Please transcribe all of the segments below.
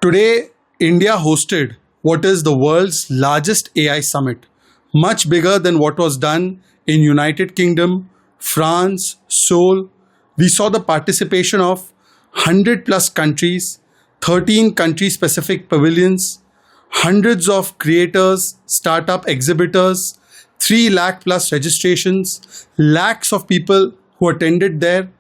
Today, India hosted what is the world's largest AI summit, much bigger than what was done in United Kingdom, France, Seoul. We saw the participation of 100 plus countries, 13 country specific pavilions, hundreds of creators, startup exhibitors, 3 lakh plus registrations, lakhs of people who attended there,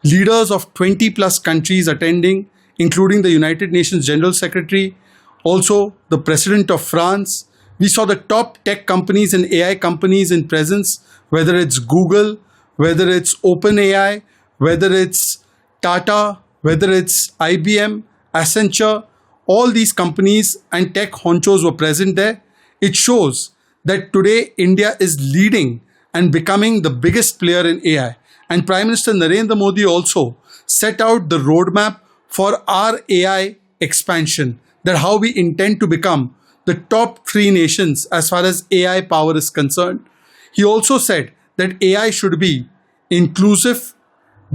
leaders of 20 plus countries attending, including the United Nations General Secretary, also the President of France. We saw the top tech companies and AI companies in presence, whether it's Google, whether it's OpenAI, whether it's Tata, whether it's IBM, Accenture, all these companies and tech honchos were present there. It shows that today India is leading and becoming the biggest player in AI. And Prime Minister Narendra Modi also set out the roadmap for our AI expansion, that how we intend to become the top 3 nations as far as AI power is concerned. He also said that AI should be inclusive,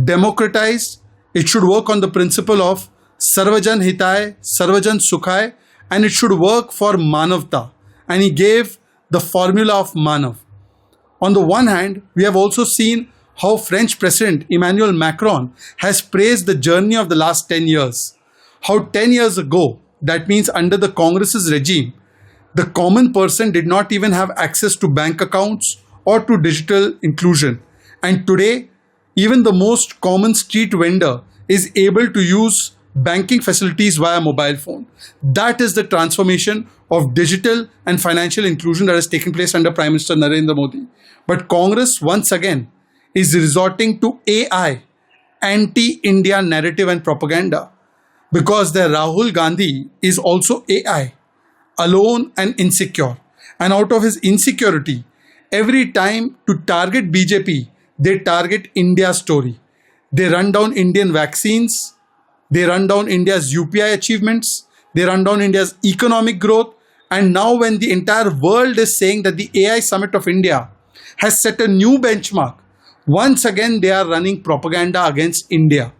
democratized, it should work on the principle of Sarvajan Hitay, Sarvajan Sukhay, and it should work for Manavta. And he gave the formula of Manav. On the one hand, we have also seen how French President Emmanuel Macron has praised the journey of the last 10 years. How 10 years ago, that means under the Congress's regime, the common person did not even have access to bank accounts or to digital inclusion. And today, even the most common street vendor is able to use banking facilities via mobile phone. That is the transformation of digital and financial inclusion that has taken place under Prime Minister Narendra Modi. But Congress once again is resorting to AI, anti-India narrative and propaganda, because their Rahul Gandhi is also AI, alone and insecure. And out of his insecurity, every time to target BJP, they target India's story. They run down Indian vaccines, they run down India's UPI achievements, they run down India's economic growth. And now when the entire world is saying that the AI Summit of India has set a new benchmark, once again they are running propaganda against India.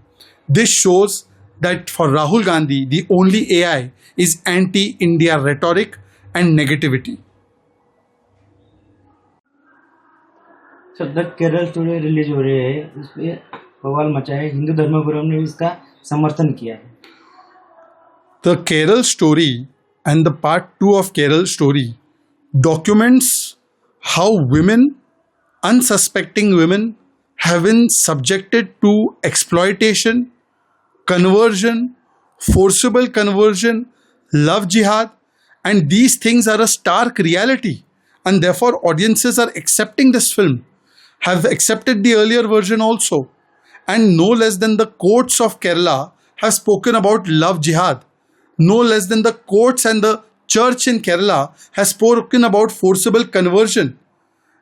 This shows that for Rahul Gandhi, the only AI is anti-India rhetoric and negativity. Sir the Kerala story release हो रही है, उस पर बवाल मचा है. हिंदू धर्मगुरुओं ने भी इसका समर्थन किया है. The Kerala story and the part 2 of Kerala story documents how women, unsuspecting women, have been subjected to exploitation, conversion, forcible conversion, love jihad, and these things are a stark reality. And therefore, audiences are accepting this film, have accepted the earlier version also. And no less than the courts of Kerala have spoken about love jihad. No less than the courts and the church in Kerala has spoken about forcible conversion.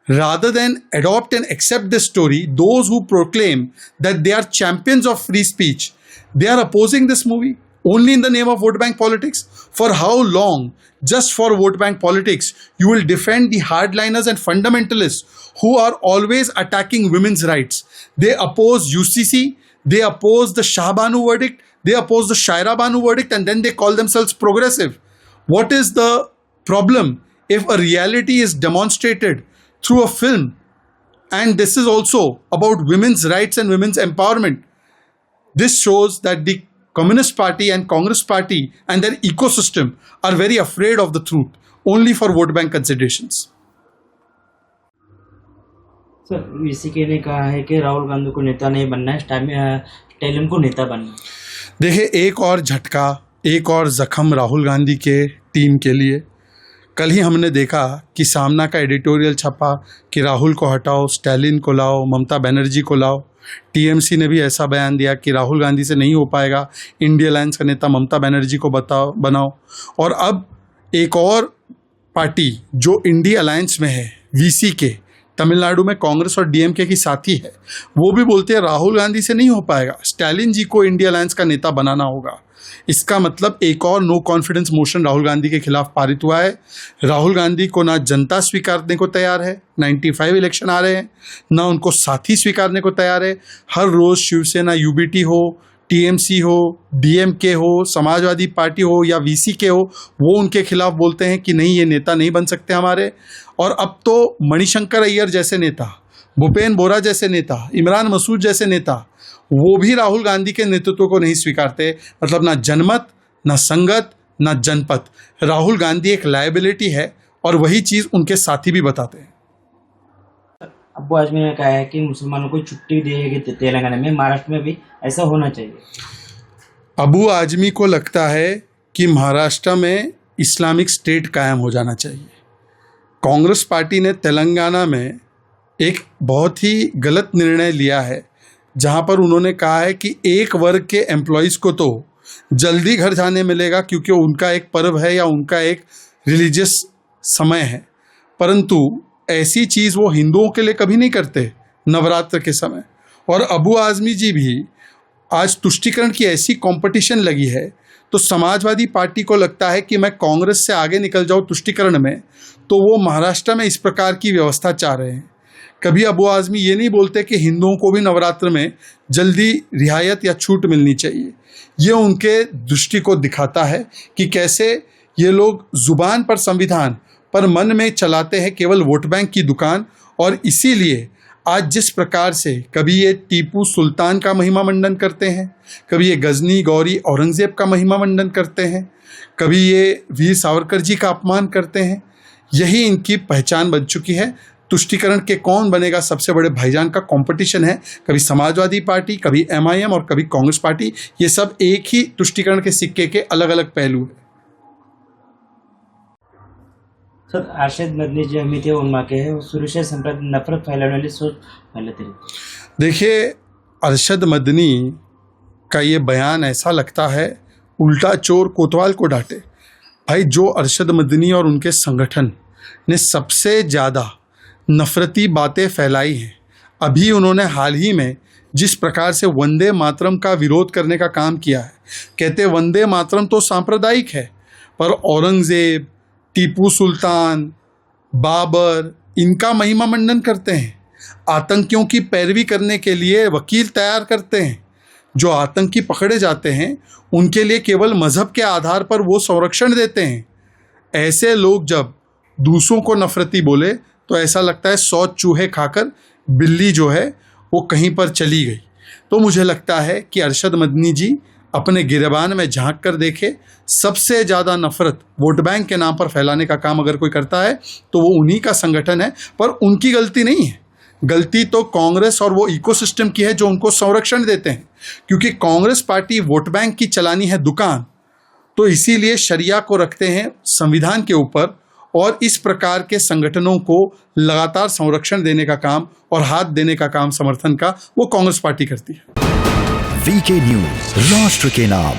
Rather than adopt and accept this story, those who proclaim that they are champions of free speech, they are opposing this movie only in the name of vote bank politics. For how long, just for vote bank politics, you will defend the hardliners and fundamentalists who are always attacking women's rights? They oppose UCC, they oppose the Shah Banu verdict, they oppose the Shaira Banu verdict, and then they call themselves progressive. What is the problem if a reality is demonstrated through a film? And this is also about women's rights and women's empowerment. This shows that the Communist Party and Congress Party and their ecosystem are very afraid of the truth, only for vote bank considerations. Sir VCK ने कहा है कि राहुल गांधी को नेता नहीं बनना है, Stalin को नेता बनना है. देखिए, एक और झटका, एक और जख्म राहुल गांधी के टीम के लिए. कल ही हमने देखा कि सामना का एडिटोरियल छपा कि राहुल को हटाओ, स्टालिन को लाओ, ममता बनर्जी को लाओ. टीएमसी ने भी ऐसा बयान दिया कि राहुल गांधी से नहीं हो पाएगा, इंडिया अलायंस का नेता ममता बनर्जी को बनाओ. और अब एक और पार्टी जो इंडिया अलायंस में है, वीसीके, तमिलनाडु में कांग्रेस और डीएमके की साथी है, वो भी बोलते हैं राहुल गांधी से नहीं हो पाएगा, स्टालिन जी को इंडिया अलायंस का नेता बनाना होगा. इसका मतलब एक और no confidence motion Rahul Gandhi के खिलाफ पारित हुआ है. राहुल गांधी को ना जनता स्वीकारने को तैयार है, 95 इलेक्शन आ रहे हैं, ना उनको साथी स्वीकारने को तैयार है. हर रोज शिवसेना यूबीटी हो, टीएमसी हो, डीएमके हो, समाजवादी पार्टी हो या वीसीके हो, वो उनके खिलाफ बोलते हैं कि नहीं, ये नेता नहीं बन सकते हमारे। और अब तो मणिशंकर अय्यर जैसे नेता, भूपेन बोरा जैसे नेता, इमरान मसूद जैसे नेता, वो भी राहुल गांधी के नेतृत्व को नहीं स्वीकारते। मतलब ना जनमत, ना संगत, ना जनपद, राहुल गांधी एक लायबिलिटी है, और वही चीज़ उनके साथी भी बताते हैं। अब्बू आजमी ने कहा है कि मुसलमानों को छुट्टी देगी तेलंगाना में, महाराष्ट्र में भी ऐसा होना चाहिए। अबू आजमी को लगता है कि महाराष्ट्र में इस्लामिक स्टेट कायम हो जाना चाहिए। कांग्रेस पार्टी ने तेलंगाना में एक बहुत ही गलत निर्णय लिया है, जहां पर उन्होंने कहा है कि एक वर्ग के एम्प्लॉयज़ को तो जल्दी घर जाने मिलेगा क्योंकि उनका एक पर्व है या उनका एक रिलीजियस समय है, परंतु ऐसी चीज़ वो हिंदुओं के लिए कभी नहीं करते नवरात्र के समय। और अबू आजमी जी भी आज तुष्टीकरण की ऐसी कंपटीशन लगी है, तो समाजवादी पार्टी को लगता है कि मैं कांग्रेस से आगे निकल जाऊं तुष्टीकरण में, तो वो महाराष्ट्र में इस प्रकार की व्यवस्था चाह रहे हैं। कभी अबू आजमी ये नहीं बोलते कि हिंदुओं को भी नवरात्र में जल्दी रियायत या छूट मिलनी चाहिए। ये उनके दृष्टि को दिखाता है कि कैसे ये लोग जुबान पर संविधान पर मन में चलाते हैं केवल वोट बैंक की दुकान। और इसीलिए आज जिस प्रकार से कभी ये टीपू सुल्तान का महिमा मंडन करते हैं, कभी ये गजनी गौरी औरंगजेब का महिमा मंडन करते हैं, कभी ये वीर सावरकर जी का अपमान करते हैं, यही इनकी पहचान बन चुकी है। तुष्टीकरण के कौन बनेगा सबसे बड़े भाईजान का कंपटीशन है। कभी समाजवादी पार्टी, कभी एमआईएम और कभी कांग्रेस पार्टी, ये सब एक ही तुष्टीकरण के सिक्के के अलग अलग पहलू हैं। सर, अरशद मदनी जे अमित उन्मा के हैं, सुरक्षा संप्रदाय नफरत फैलाने वाली सोच फैलाते रहे। देखिए, अरशद मदनी का ये बयान ऐसा लगता है उल्टा चोर कोतवाल को डांटे। भाई, जो अरशद मदनी और उनके संगठन ने सबसे ज़्यादा नफरती बातें फैलाई हैं, अभी उन्होंने हाल ही में जिस प्रकार से वंदे मातरम का विरोध करने का काम किया है, कहते वंदे मातरम तो सांप्रदायिक है, पर औरंगजेब, टीपू सुल्तान, बाबर, इनका महिमा मंडन करते हैं। आतंकियों की पैरवी करने के लिए वकील तैयार करते हैं। जो आतंकी पकड़े जाते हैं उनके लिए केवल मजहब के आधार पर वो संरक्षण देते हैं। ऐसे लोग जब दूसरों को नफरती बोले तो ऐसा लगता है 100 चूहे खाकर बिल्ली जो है वो कहीं पर चली गई। तो मुझे लगता है कि अरशद मदनी जी अपने गिरबान में झांक कर देखे, सबसे ज़्यादा नफरत वोट बैंक के नाम पर फैलाने का काम अगर कोई करता है तो वो उन्हीं का संगठन है, पर उनकी गलती नहीं है। गलती तो कांग्रेस और वो इकोसिस्टम की है जो उनको संरक्षण देते हैं, क्योंकि कांग्रेस पार्टी वोट बैंक की चलानी है दुकान, तो इसीलिए शरिया को रखते हैं संविधान के ऊपर, और इस प्रकार के संगठनों को लगातार संरक्षण देने का काम और हाथ देने का काम समर्थन का वो कांग्रेस पार्टी करती है। वीके न्यूज, राष्ट्र के नाम।